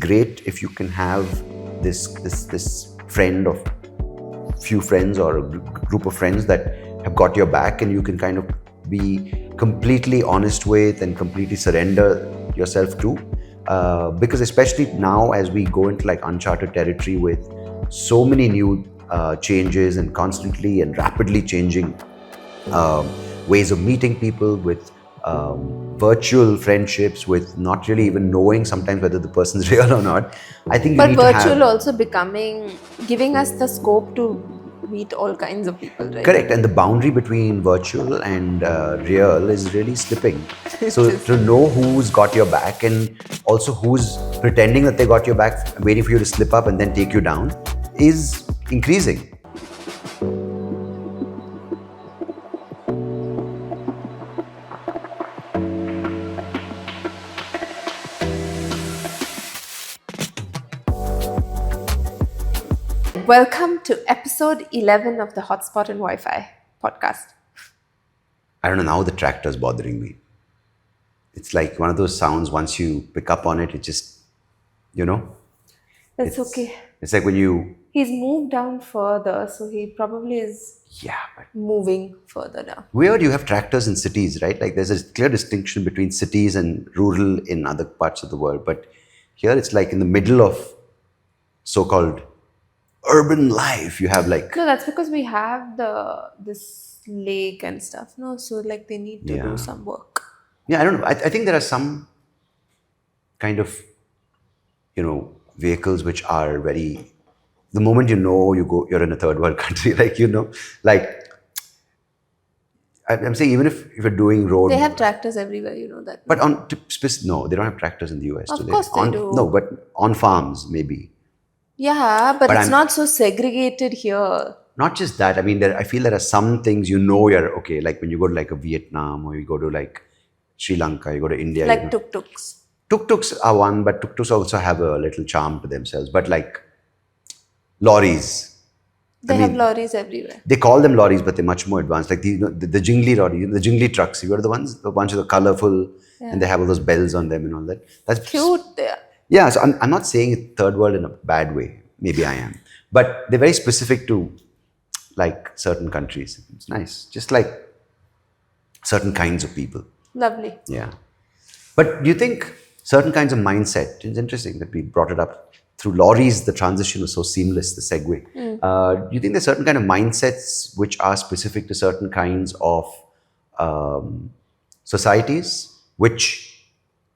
Great if you can have this friend of few friends or a group of friends that have got your back, and you can kind of be completely honest with and completely surrender yourself to. Because especially now, as we go into like uncharted territory with so many new changes and constantly and rapidly changing ways of meeting people, with virtual friendships, with not really even knowing sometimes whether the person's real or not. I think you But need to virtual have... also giving us the scope to meet all kinds of people, right? Correct, and the boundary between virtual and real is really slipping. It So is. to know who's got your back, and also who's pretending that they got your back, waiting for you to slip up and then take you down, is increasing. Welcome to episode 11 of the Hotspot and Wi-Fi podcast. I don't know, now the tractor's bothering me. It's like one of those sounds, once you pick up on it, it just, That's it's okay. It's like when you... He's moved down further, so he probably is Yeah, but moving further down. weird, you have tractors in cities, right? Like there's a clear distinction between cities and rural in other parts of the world. But here it's like in the middle of so-called urban life. You have like... No, that's because we have this lake and stuff. No, so like they need to Yeah. do some work. Yeah, I don't know. I think there are some kind of, vehicles which are very... The moment you're in a third world country, like I'm saying, even if you're doing road... They have tractors everywhere, you know that. But no, they don't have tractors in the US. Of do they? course they do. No, but on farms, maybe. Yeah, but But it's I'm- not so segregated here. Not just that. I mean, I feel there are some things you're okay. Like when you go to like a Vietnam, or you go to like Sri Lanka, you go to India. Like tuk-tuks. Tuk-tuks are one, but tuk-tuks also have a little charm to themselves. But like lorries, They have lorries everywhere. they call them lorries, but they're much more advanced. Like the jingly lorry, the jingly trucks. You are the ones, the bunch of the colorful, and they have all those bells on them and all that. That's Cute they are. Yeah, so I'm not saying it's third world in a bad way. Maybe I am. But they're very specific to like certain countries. It's nice. Just like certain kinds of people. Lovely. Yeah. But do you think certain kinds of mindset, it's interesting that we brought it up through lorries, the transition was so seamless, the segue. Do you think there's certain kind of mindsets which are specific to certain kinds of societies which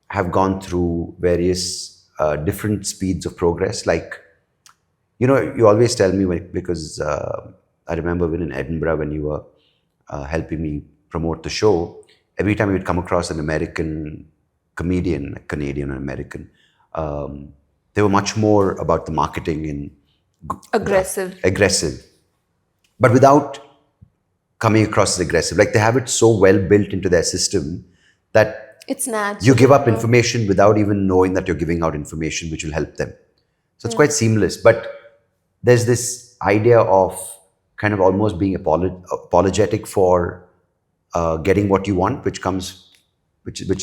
have gone through various different speeds of progress? Like, you always tell me, because I remember when in Edinburgh, when you were helping me promote the show, every time you would come across an American comedian, a Canadian or American, they were much more about the marketing and aggressive, but without coming across as aggressive. Like they have it so well built into their system that It's natural. you give up information without even knowing that you're giving out information which will help them. So it's quite seamless. But there's this idea of kind of almost being apologetic for getting what you want, which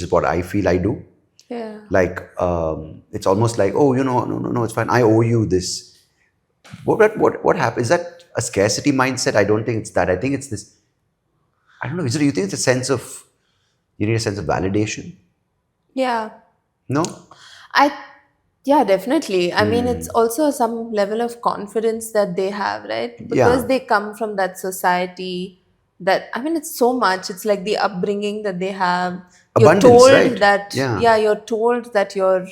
is what I feel I do. Yeah. Like it's almost like, oh, no, it's fine. I owe you this. What happened? Is that a scarcity mindset? I don't think it's that. I think it's this. I don't know. Do you think it's a sense of... You need a sense of validation? Yeah. No? Yeah, definitely. I mean, it's also some level of confidence that they have, right? Because they come from that society it's so much. It's like the upbringing that they have. Abundance, you're told right? that, Yeah. you're told that you're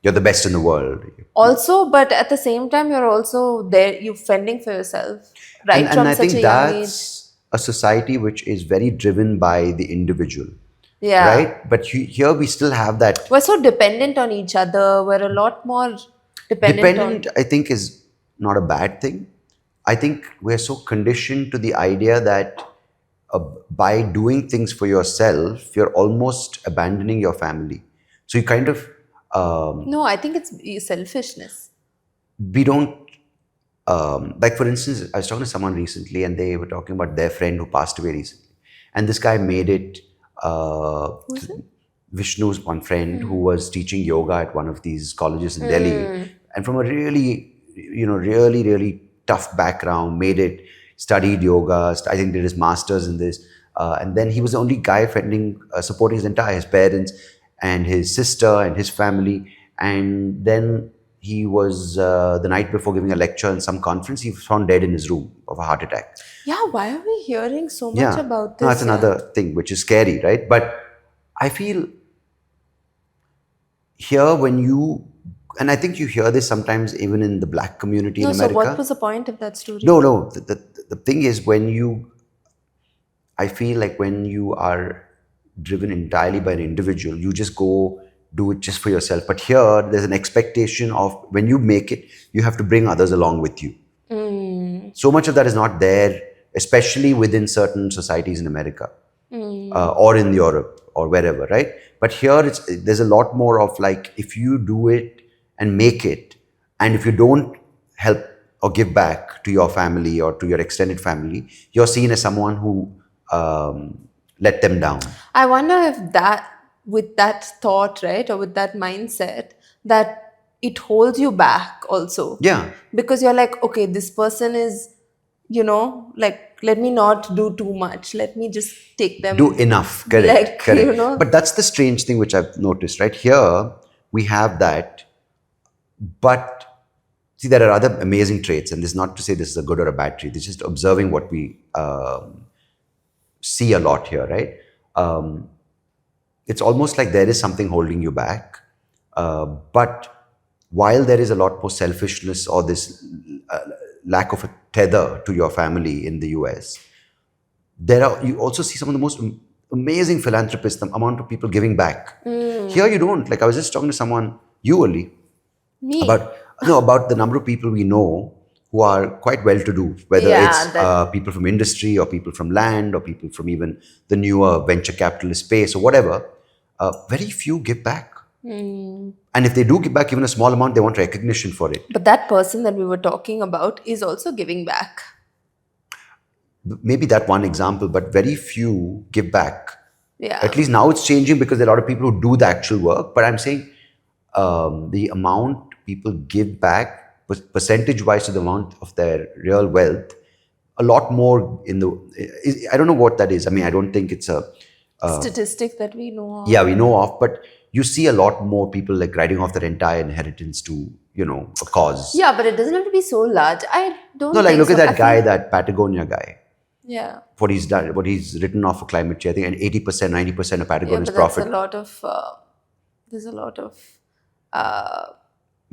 You're the best in the world. also, but at the same time, you're also there, you're fending for yourself, right? And from I such think a young age. that's a society which is very driven by the individual. Yeah. Right? But here we still have that... We're so dependent on each other. We're a lot more Dependent, I think, is not a bad thing. I think we're so conditioned to the idea that by doing things for yourself, you're almost abandoning your family. So you kind of... No, I think it's selfishness. we don't... like, for instance, I was talking to someone recently, and they were talking about their friend who passed away recently. And this guy made it... Who's it? Vishnu's one friend who was teaching yoga at one of these colleges in Delhi, and from a really, really tough background, made it, studied yoga. I think did his masters in this, and then he was the only guy supporting his parents and his sister and his family. And then he was the night before giving a lecture in some conference. He was found dead in his room of a heart attack. Yeah, why are we hearing so much Yeah, about no, this? that's another thing which is scary, right? But I feel here when you, and I think you hear this sometimes even in the black community in No, so America. what was the point of that story? No. The thing is I feel like when you are driven entirely by an individual, you just go do it just for yourself. But here, there's an expectation of when you make it, you have to bring others along with you. So much of that is not there, especially within certain societies in America or in Europe or wherever, right? But here, there's a lot more of like, if you do it and make it, and if you don't help or give back to your family or to your extended family, you're seen as someone who let them down. I wonder if that, with that thought, right, or with that mindset, that it holds you back also. Yeah. Because you're like, okay, this person is, like, let me not do too much. Let me just take them. Do enough. Correct. Like, correct. But that's the strange thing which I've noticed, right? Here, we have that. But see, there are other amazing traits. And this is not to say this is a good or a bad trait. It's just observing what we see a lot here, right? It's almost like there is something holding you back. But while there is a lot more selfishness or this lack of a tether to your family in the US, you also see some of the most amazing philanthropists, the amount of people giving back. Here you don't. Like I was just talking to someone, you only, Me? about the number of people we know who are quite well-to-do, whether it's people from industry or people from land or people from even the newer venture capitalist space or whatever. Very few give back. And if they do give back even a small amount, they want recognition for it. But that person that we were talking about is also giving back. Maybe that one example, but very few give back. Yeah. At least now it's changing because there are a lot of people who do the actual work. But I'm saying the amount people give back, percentage-wise to the amount of their real wealth, a lot more I don't know what that is. I mean, I don't think it's a statistic that we know of. Yeah, we know of, but you see a lot more people like writing off their entire inheritance to, a cause. Yeah, but it doesn't have to be so large. I don't No, like think look so. at that guy, that Patagonia guy. Yeah. What he's done, what he's written off for climate change, I think, and 80%, 90% of Patagonia's but profit. That's a lot of, there's a lot of...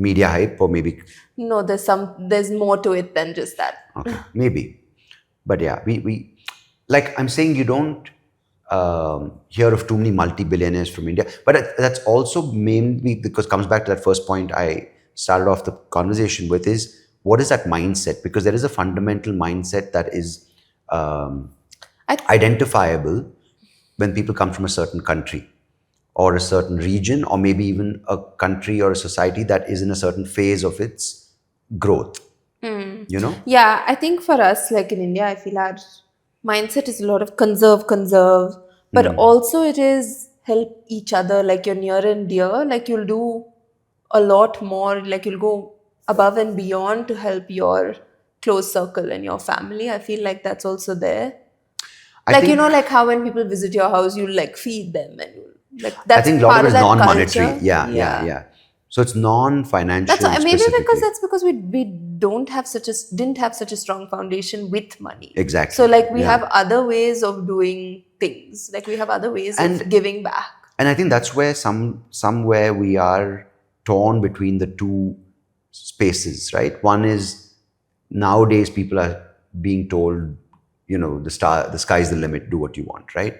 media hype, or maybe... No, there's more to it than just that. Okay, maybe. But yeah, we like I'm saying, you don't hear of too many multi-billionaires from India. But that's also mainly because it comes back to that first point I started off the conversation with, is what is that mindset? Because there is a fundamental mindset that is identifiable when people come from a certain country or a certain region, or maybe even a country or a society that is in a certain phase of its growth. Yeah, I think for us, like in India, I feel our mindset is a lot of conserve, but also it is help each other, like you're near and dear, like you'll do a lot more, like you'll go above and beyond to help your close circle and your family. I feel like that's also there. Like, like how when people visit your house, you'll like feed them, and that's I think a lot part of it is non-monetary. culture. Yeah. So it's non-financial. That's maybe because we didn't have such a strong foundation with money. Exactly. So like we have other ways of doing things. Like we have other ways of giving back. And I think that's where somewhere we are torn between the two spaces, right? One is nowadays people are being told, the sky's the limit, do what you want, right?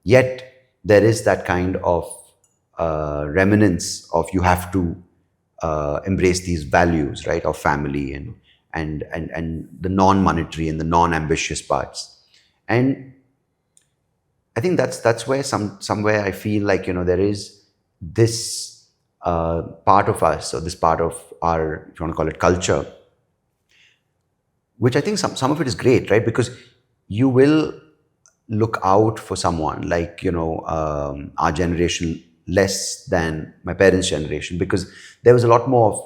Yet there is that kind of remnants of you have to embrace these values, right, of family and the non-monetary and the non-ambitious parts. And I think that's where somewhere I feel like there is this part of us, or this part of our, if you want to call it, culture, which I think some of it is great, right? Because you will look out for someone like, our generation less than my parents' generation, because there was a lot more of,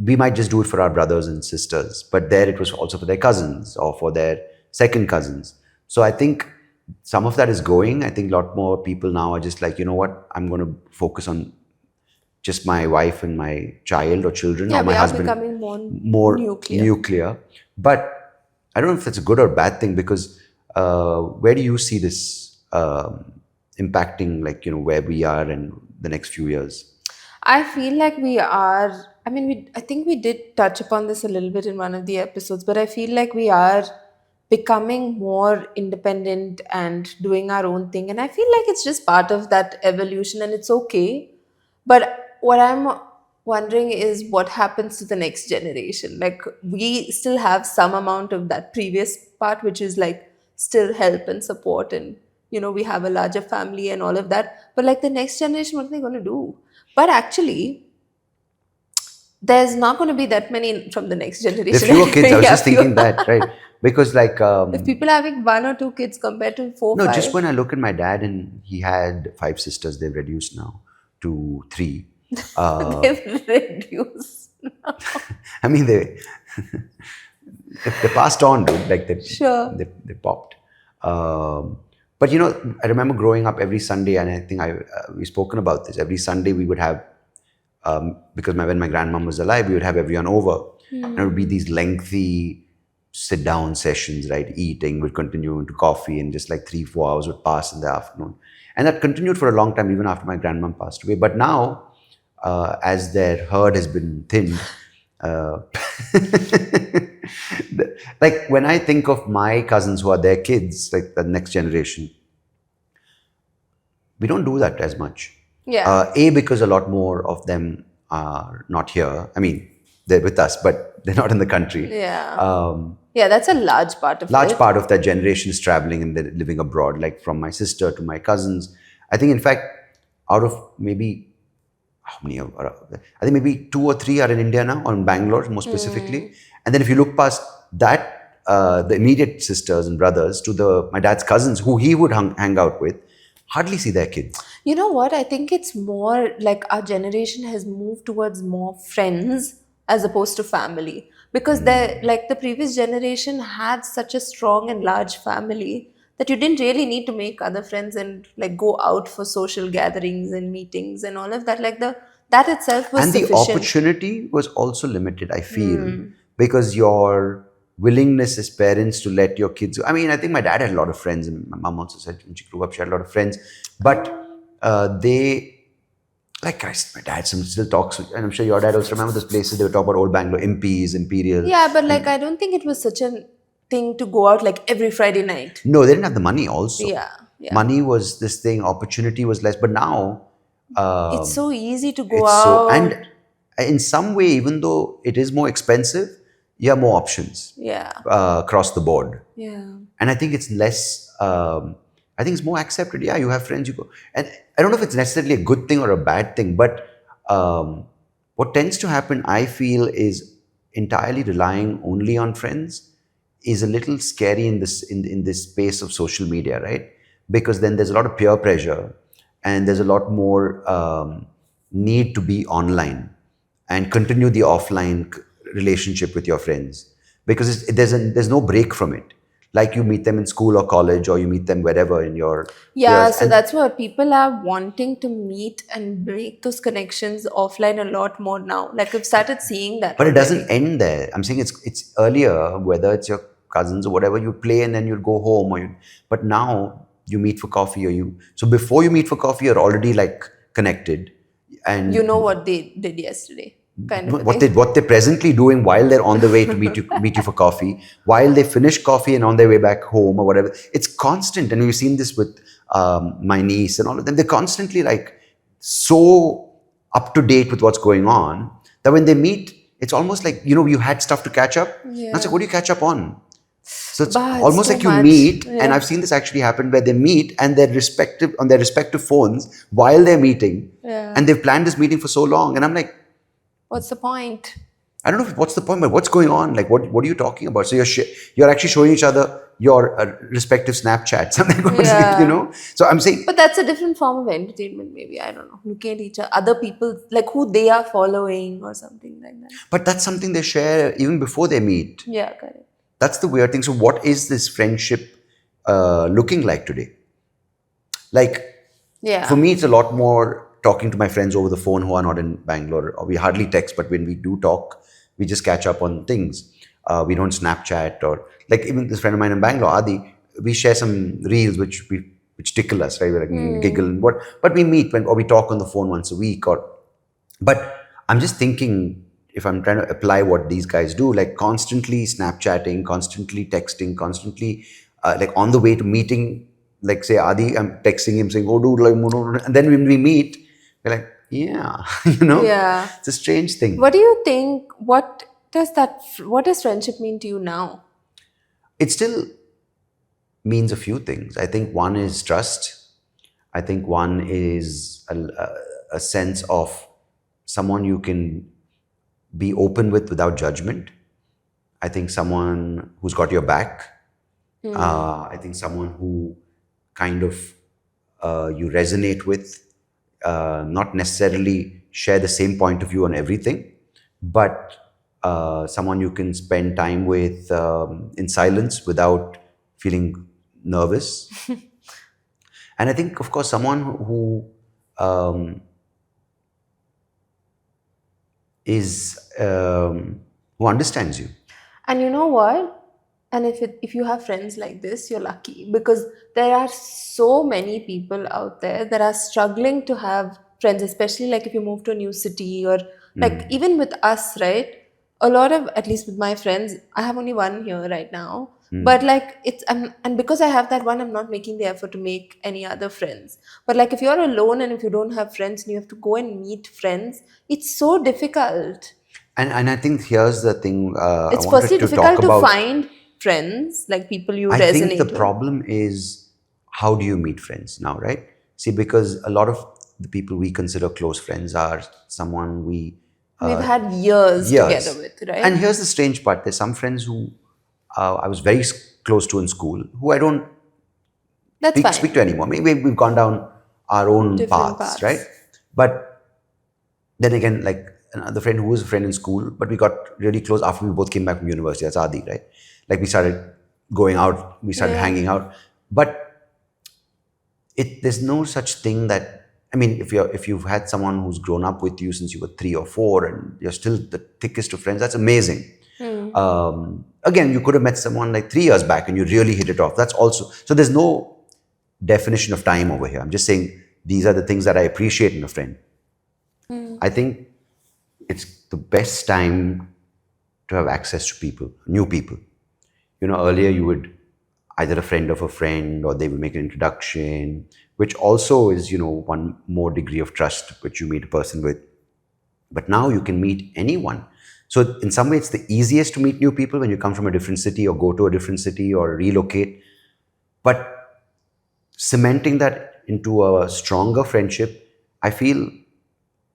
we might just do it for our brothers and sisters, but there it was also for their cousins or for their second cousins. So I think some of that is going. I think a lot more people now are just like, you know what, I'm going to focus on just my wife and my child or children, Yeah, or my we are husband, becoming more nuclear. nuclear. But I don't know if that's a good or bad thing, because where do you see this impacting, like, where we are in the next few years? I feel like we are. I mean, I think we did touch upon this a little bit in one of the episodes, but I feel like we are becoming more independent and doing our own thing. And I feel like it's just part of that evolution and it's okay. But what I'm wondering is what happens to the next generation. Like, we still have some amount of that previous part, which is like still help and support, and we have a larger family and all of that. But like the next generation, what are they going to do? But actually, there's not going to be that many from the next There are generation fewer kids. I anyway. was Yeah, just fewer. thinking that, right? Because like, If people are having one or two kids compared to four, no, just five, when I look at my dad, and he had 5 sisters, they've reduced now to 3. they've reduced. I mean, they passed on, dude. Like Sure. they popped. But I remember growing up every Sunday, and I think we've spoken about this. Every Sunday we would have, because when my grandmom was alive, we would have everyone over, and it would be these lengthy sit down sessions, right? Eating would continue into coffee, and just like 3-4 hours would pass in the afternoon, and that continued for a long time, even after my grandmom passed away. But now, as their herd has been thinned, uh, like when I think of my cousins who are their kids, like the next generation, we don't do that as much. Yeah. Because a lot more of them are not here. I mean, they're with us, but they're not in the country. Yeah. Yeah, that's a large part of Large it. part of that generation is traveling and they're living abroad, like from my sister to my cousins. I think, in fact, out of maybe how many I think maybe 2 or 3 are in India now, or in Bangalore more specifically. And then if you look past that, the immediate sisters and brothers to my dad's cousins, who he would hang out with, hardly see their kids. You know what? I think it's more like our generation has moved towards more friends as opposed to family. Because like the previous generation had such a strong and large family that you didn't really need to make other friends and like go out for social gatherings and meetings and all of that. Like that itself was And the sufficient. opportunity was also limited, I feel, because your willingness as parents to let your kids. I mean, I think my dad had a lot of friends, and my mom also said when she grew up, she had a lot of friends. But like my dad still talks, and I'm sure your dad also remember those places they would talk about old Bangalore, Impy's, Imperial. Yeah, but like I don't think it was such a thing to go out like every Friday night. No, they didn't have the money also. Yeah, yeah. Money was this thing, opportunity was less. But now, It's so easy to go it's so, out. and in some way, even though it is more expensive, you have more options Yeah. across the board. Yeah. And I think it's less, I think it's more accepted. Yeah, you have friends, you go. And I don't know if it's necessarily a good thing or a bad thing, but what tends to happen, I feel, is entirely relying only on friends is a little scary in this space of social media, right? Because then there's a lot of peer pressure, and there's a lot more need to be online and continue the offline relationship with your friends, because there's no break from it. Like you meet them in school or college, or you meet them wherever in your Yeah, years, so that's what people are wanting to meet and make those connections offline a lot more now. Like I've started seeing that but it already. doesn't end there. I'm saying it's earlier, whether it's your cousins or whatever, you play and then you'd go home, but now you meet for coffee, so before you meet for coffee, you're already like connected, and You know what they did yesterday, kind of a what thing. they're presently doing while they're on the way to meet you for coffee, while they finish coffee and on their way back home or whatever. It's constant, and we've seen this with my niece and all of them. They're constantly like so up to date with what's going on that when they meet, it's almost like you had stuff to catch up. And I was like, what do you catch up on? So it's Bah, it's almost too like you much. meet, and Yeah. I've seen this actually happen where they meet and their respective phones while they're meeting, Yeah. and they've planned this meeting for so long, and I'm like, What's the point? I don't know what's the point, but what's going on? Like, what are you talking about? So you're actually showing each other your respective Snapchats, something, Yeah. So I'm saying, But that's a different form of entertainment, maybe. I don't know. Looking at each other people, like who they are following or something like that. but that's something they share even before they meet. Yeah, correct. That's the weird thing. So what is this friendship looking like today? Like, for Yeah. me, it's a lot more talking to my friends over the phone who are not in Bangalore. Or we hardly text, but when we do talk, we just catch up on things. We don't Snapchat, or like even this friend of mine in Bangalore, Adi, we share some reels which tickle us, right? We like giggle and what, but we meet or we talk on the phone once a week, but I'm just thinking, if I'm trying to apply what these guys do, like constantly Snapchatting, constantly texting, constantly like on the way to meeting, like say Adi, I'm texting him saying, "Oh, dude, like," and then when we meet, we're like, "Yeah," Yeah. it's a strange thing. What do you think? What does friendship mean to you now? It still means a few things. I think one is trust. I think one is a sense of someone you can be open with without judgment. I think someone who's got your back. I think someone who kind of you resonate with, not necessarily share the same point of view on everything, but someone you can spend time with in silence without feeling nervous. And I think, of course, someone who is who understands you. And you know what? And if you have friends like this, you're lucky because there are so many people out there that are struggling to have friends, especially like if you move to a new city or like even with us, right? A lot of, at least with my friends, I have only one here right now. But like and because I have that one, I'm not making the effort to make any other friends. But like if you're alone and if you don't have friends and you have to go and meet friends, it's so difficult. And I think here's the thing I It's firstly wanted to talk difficult to about. find friends, like people you I think the resonate with. problem is, how do you meet friends now, right? See, because a lot of the people we consider close friends are someone we We've had years together years. with, And right? here's the strange part: there's some friends who I was very close to in school who I don't That's speak to fine. anymore. Maybe we've gone down our own Different paths, right? paths. But then again, like another friend who was a friend in school, but we got really close after we both came back from university. That's Adi, right? Like we started going out, we started Yeah. hanging out. But there's no such thing that, I mean, if you've had someone who's grown up with you since you were 3 or 4 and you're still the thickest of friends, that's amazing. Again, you could have met someone like 3 years back and you really hit it off. That's also, so there's no definition of time over here. I'm just saying these are the things that I appreciate in a friend. I think it's the best time to have access to people, new people. Earlier you would either a friend of a friend or they would make an introduction, which also is, one more degree of trust which you meet a person with. But now you can meet anyone. So in some way, it's the easiest to meet new people when you come from a different city or go to a different city or relocate. But cementing that into a stronger friendship, I feel,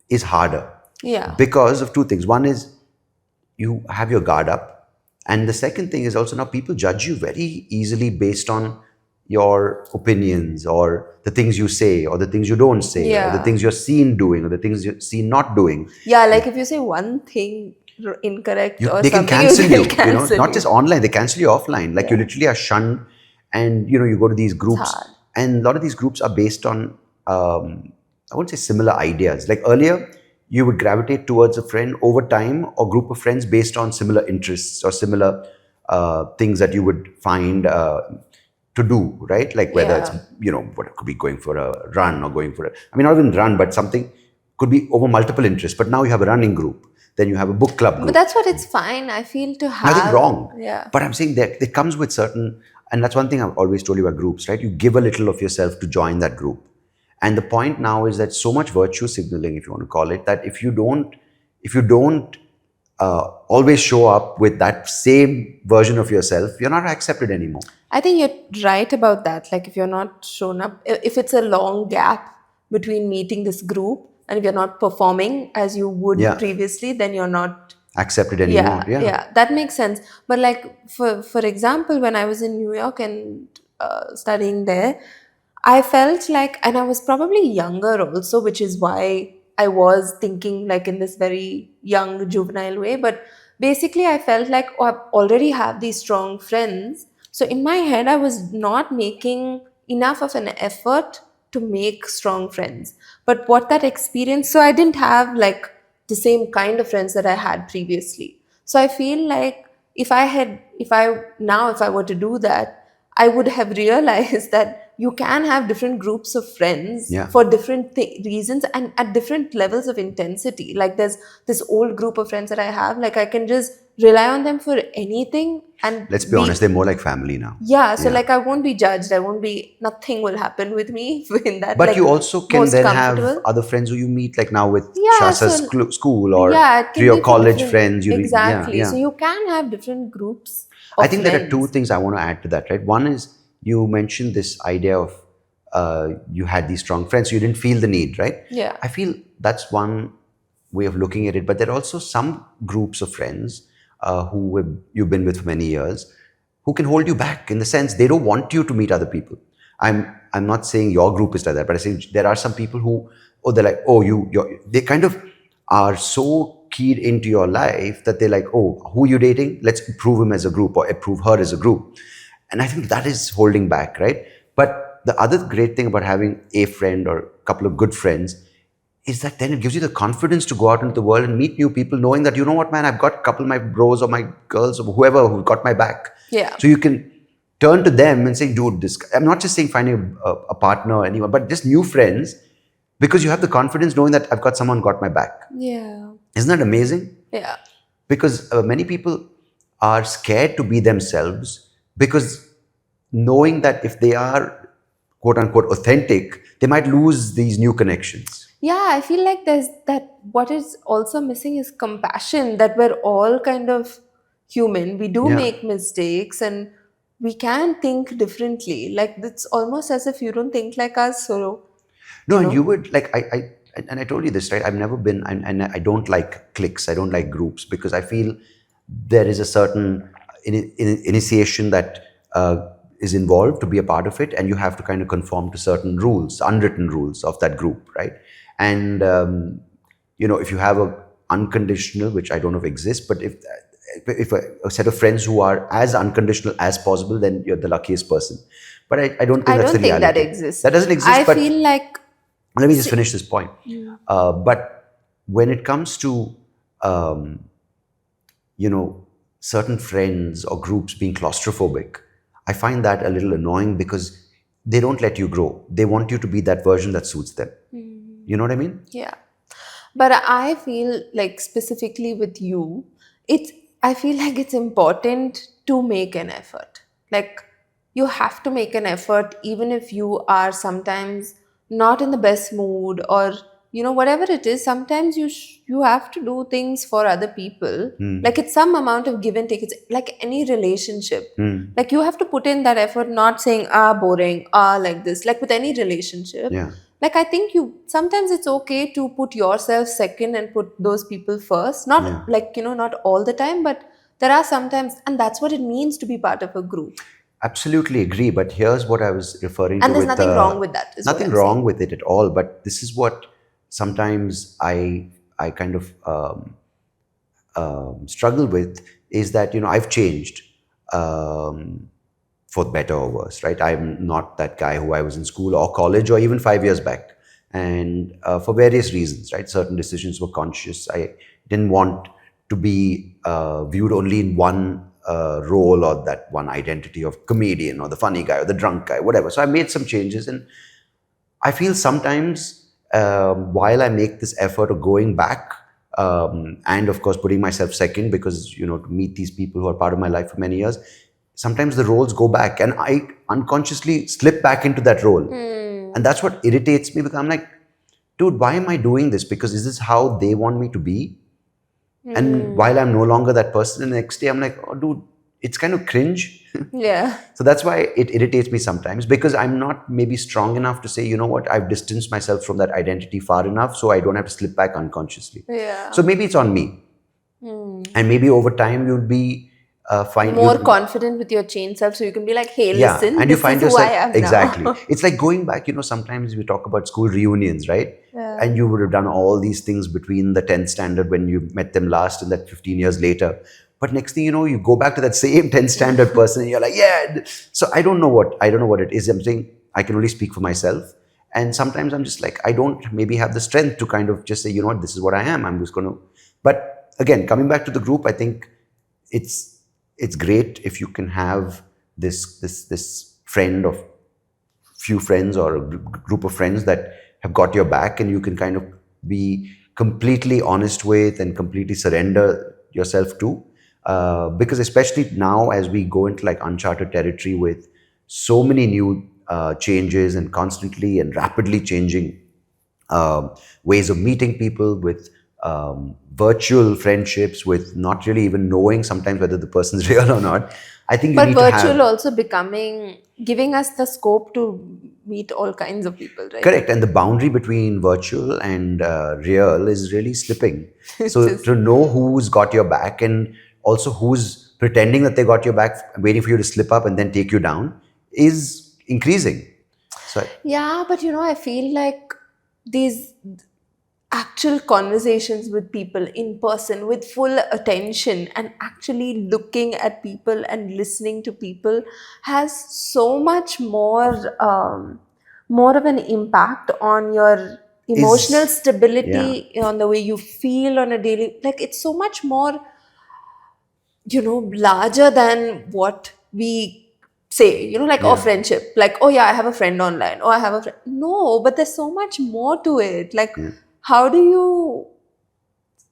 is harder Yeah. because of two things. One is you have your guard up. And the second thing is also now people judge you very easily based on your opinions or the things you say or the things you don't say or the Yeah. things you're seen doing or the things you're seen not doing. Yeah, like if you say one thing incorrect or They can something, cancel they'll you, cancel not just you. online, they cancel you offline. Like you Yeah. literally are shunned. And you go to these It's groups, hard. and a lot of these groups are based on I won't say similar ideas. Like earlier you would gravitate towards a friend over time or group of friends based on similar interests or similar things that you would find to do, right? Like whether it's Yeah. what it could be, going for a run or going for I mean, not even run, but something could be over multiple interests. But now you have a running group, then you have a book club But group. that's what it's fine, I feel, to Nothing have. wrong. Yeah. But I'm saying that it comes with certain, and that's one thing I've always told you about groups, right? You give a little of yourself to join that group. And the point now is that so much virtue signaling, if you want to call it, that if you don't always show up with that same version of yourself, you're not accepted anymore. I think you're right about that. Like if you're not shown up, if it's a long gap between meeting this group and if you're not performing as you would Yeah. previously, then you're not accept it anymore. Yeah, Yeah. yeah, that makes sense. But like for example, when I was in New York and studying there, I felt like, and I was probably younger also, which is why I was thinking like in this very young juvenile way. But basically, I felt like, oh, I already have these strong friends. So in my head, I was not making enough of an effort to make strong friends. But what that experience, so I didn't have like the same kind of friends that I had previously. So I feel like if I were to do that, I would have realized that you can have different groups of friends Yeah. for different reasons and at different levels of intensity. Like there's this old group of friends that I have, like I can just rely on them for anything and Let's be honest, be, they're more like family now. yeah, so Yeah. like I won't be judged. I won't be, nothing will happen with me in that, But like you also can most then have comfortable. other friends who you meet, like now with Yeah, Shasa's so school, or yeah, it through can your be for college different, friends. Yeah, exactly. So yeah. you can have different groups I of think there are two friends. things I want to add to that, right? One is you mentioned this idea of you had these strong friends, so you didn't feel the need, right? Yeah. I feel that's one way of looking at it. But there are also some groups of friends you've been with for many years who can hold you back, in the sense they don't want you to meet other people. I'm not saying your group is like that, but I think there are some people who, oh, they're like, oh, they kind of are so keyed into your life that they're like, oh, who are you dating? Let's approve him as a group or approve her as a group. And I think that is holding back, right? But the other great thing about having a friend or a couple of good friends is that then it gives you the confidence to go out into the world and meet new people, knowing that, you know what, man, I've got a couple of my bros or my girls or whoever who got my back. Yeah. So you can turn to them and say, dude, this, I'm not just saying finding a partner or anyone, but just new friends, because you have the confidence knowing that I've got someone got my back. Yeah. Isn't that amazing? Yeah. Because many people are scared to be themselves, because knowing that if they are quote unquote authentic, they might lose these new connections. Yeah, I feel like there's that, what is also missing is compassion, that we're all kind of human. We do Yeah. make mistakes and we can think differently. Like it's almost as if you don't think like us, so No, you and you know. would like and I told you this, right? I've never been, and I don't like cliques. I don't like groups, because I feel there is a certain initiation that is involved to be a part of it, and you have to kind of conform to certain rules, unwritten rules of that group, right? And if you have a unconditional, which I don't know if exists, but if a set of friends who are as unconditional as possible, then you're the luckiest person. But I don't think I that's the don't think that reality. exists. That doesn't exist. I But feel like, let me just see, finish this point. But when it comes to um, certain friends or groups being claustrophobic, I find that a little annoying, because they don't let you grow. They want you to be that version that suits them. You know what I mean? yeah. But I feel like specifically with you, it's, I feel like it's important to make an effort. Like you have to make an effort even if you are sometimes not in the best mood, or whatever it is. Sometimes you have to do things for other people. Like it's some amount of give and take. It's like any relationship. Like you have to put in that effort, not saying boring, like this. Like with any relationship, Yeah. like I think you sometimes it's okay to put yourself second and put those people first, Yeah. not like not all the time, but there are sometimes, and that's what it means to be part of a group. Absolutely agree. But here's what I was referring to And there's with nothing wrong with that, is what nothing I'm wrong saying. with it at all. But this is what sometimes I kind of struggle with, is that I've changed, for better or worse, right? I'm not that guy who I was in school or college or even 5 years back, and for various reasons, right? Certain decisions were conscious. I didn't want to be viewed only in one role, or that one identity of comedian or the funny guy or the drunk guy, whatever. So I made some changes, and I feel sometimes while I make this effort of going back, and of course putting myself second, because to meet these people who are part of my life for many years, sometimes the roles go back, and I unconsciously slip back into that role, and that's what irritates me, because I'm like, dude, why am I doing this? Because is this how they want me to be? And while I'm no longer that person, the next day I'm like, oh, dude, it's kind of cringe. Yeah. So that's why it irritates me sometimes, because I'm not maybe strong enough to say, you know what, I've distanced myself from that identity far enough, so I don't have to slip back unconsciously. Yeah. So maybe it's on me. And maybe over time you'll be fine. More confident with your changed self, so you can be like, hey, Yeah, listen, and you this is find who I yourself am exactly. now. It's like going back. Sometimes we talk about school reunions, right? Yeah. And you would have done all these things between the 10th standard when you met them last and that 15 years later. But next thing you know, you go back to that same 10th standard person and you're like, yeah. So I don't know what it is. I'm saying I can only speak for myself. And sometimes I'm just like, I don't maybe have the strength to kind of just say, you know what, this is what I am. I'm just going to. But again, coming back to the group, I think it's great if you can have this friend of few friends or a group of friends that have got your back, and you can kind of be completely honest with and completely surrender yourself to, because especially now as we go into like uncharted territory with so many new changes and constantly and rapidly changing ways of meeting people, with virtual friendships, with not really even knowing sometimes whether the person's real or not. I think you But need to virtual have. also giving us the scope to meet all kinds of people, right? Correct. And the boundary between virtual and real is really slipping. It's So just, to know who's got your back and also who's pretending that they got your back, waiting for you to slip up and then take you down, is increasing. So, yeah, but I feel like these actual conversations with people in person with full attention and actually looking at people and listening to people has so much more of an impact on your emotional is, yeah, stability, on the way you feel on a daily, like it's so much more larger than what we say, like, oh, yeah. friendship, like, oh yeah, I have a friend online, oh, I have a friend. No, but there's so much more to it. Like, Yeah. how do you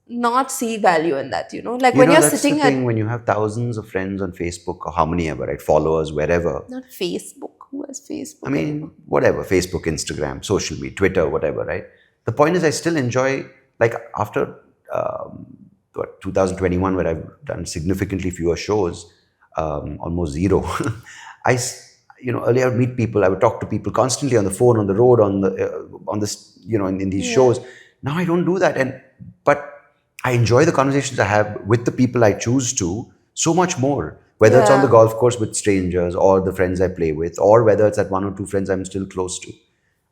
not see value in that, like You when know, you're that's the sitting thing at, when you have thousands of friends on Facebook or how many ever, right? Followers, wherever. not Facebook, who has I Facebook anymore? mean, whatever, Facebook, Instagram, social media, Twitter, whatever, right? The point is, I still enjoy, like, after 2021, where I've done significantly fewer shows, almost zero. Earlier I would meet people, I would talk to people constantly on the phone, on the road, on this, in these Yeah. shows. Now I don't do that. But I enjoy the conversations I have with the people I choose to so much more. Whether it's on the Yeah. golf course with strangers or the friends I play with, or whether it's at one or two friends I'm still close to,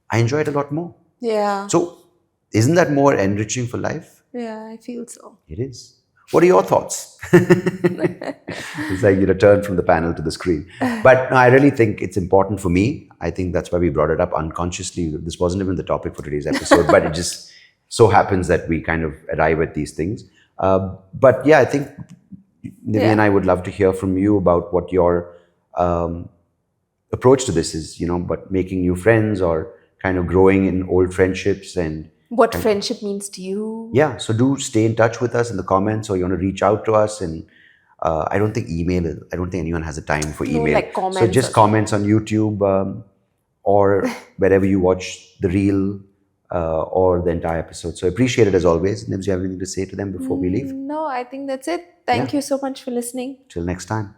I enjoy it a lot more. Yeah. So, isn't that more enriching for life? Yeah, I feel so. It is. What are your thoughts? It's like turn from the panel to the screen. But no, I really think it's important for me. I think that's why we brought it up unconsciously. This wasn't even the topic for today's episode, but it just so happens that we kind of arrive at these things. But yeah, I think Nivi and Yeah. I would love to hear from you about what your um, approach to this is, but making new friends or kind of growing in old friendships. And What friendship means to you? yeah, so do stay in touch with us in the comments, or you want to reach out to us. And I don't think I don't think anyone has the time for No, email. like So comments just or comments on YouTube, or wherever you watch the reel, or the entire episode. So I appreciate it as always. Nibs, you have anything to say to them before we leave? no, I think that's it. Yeah. Thank you so much for listening. Till next time.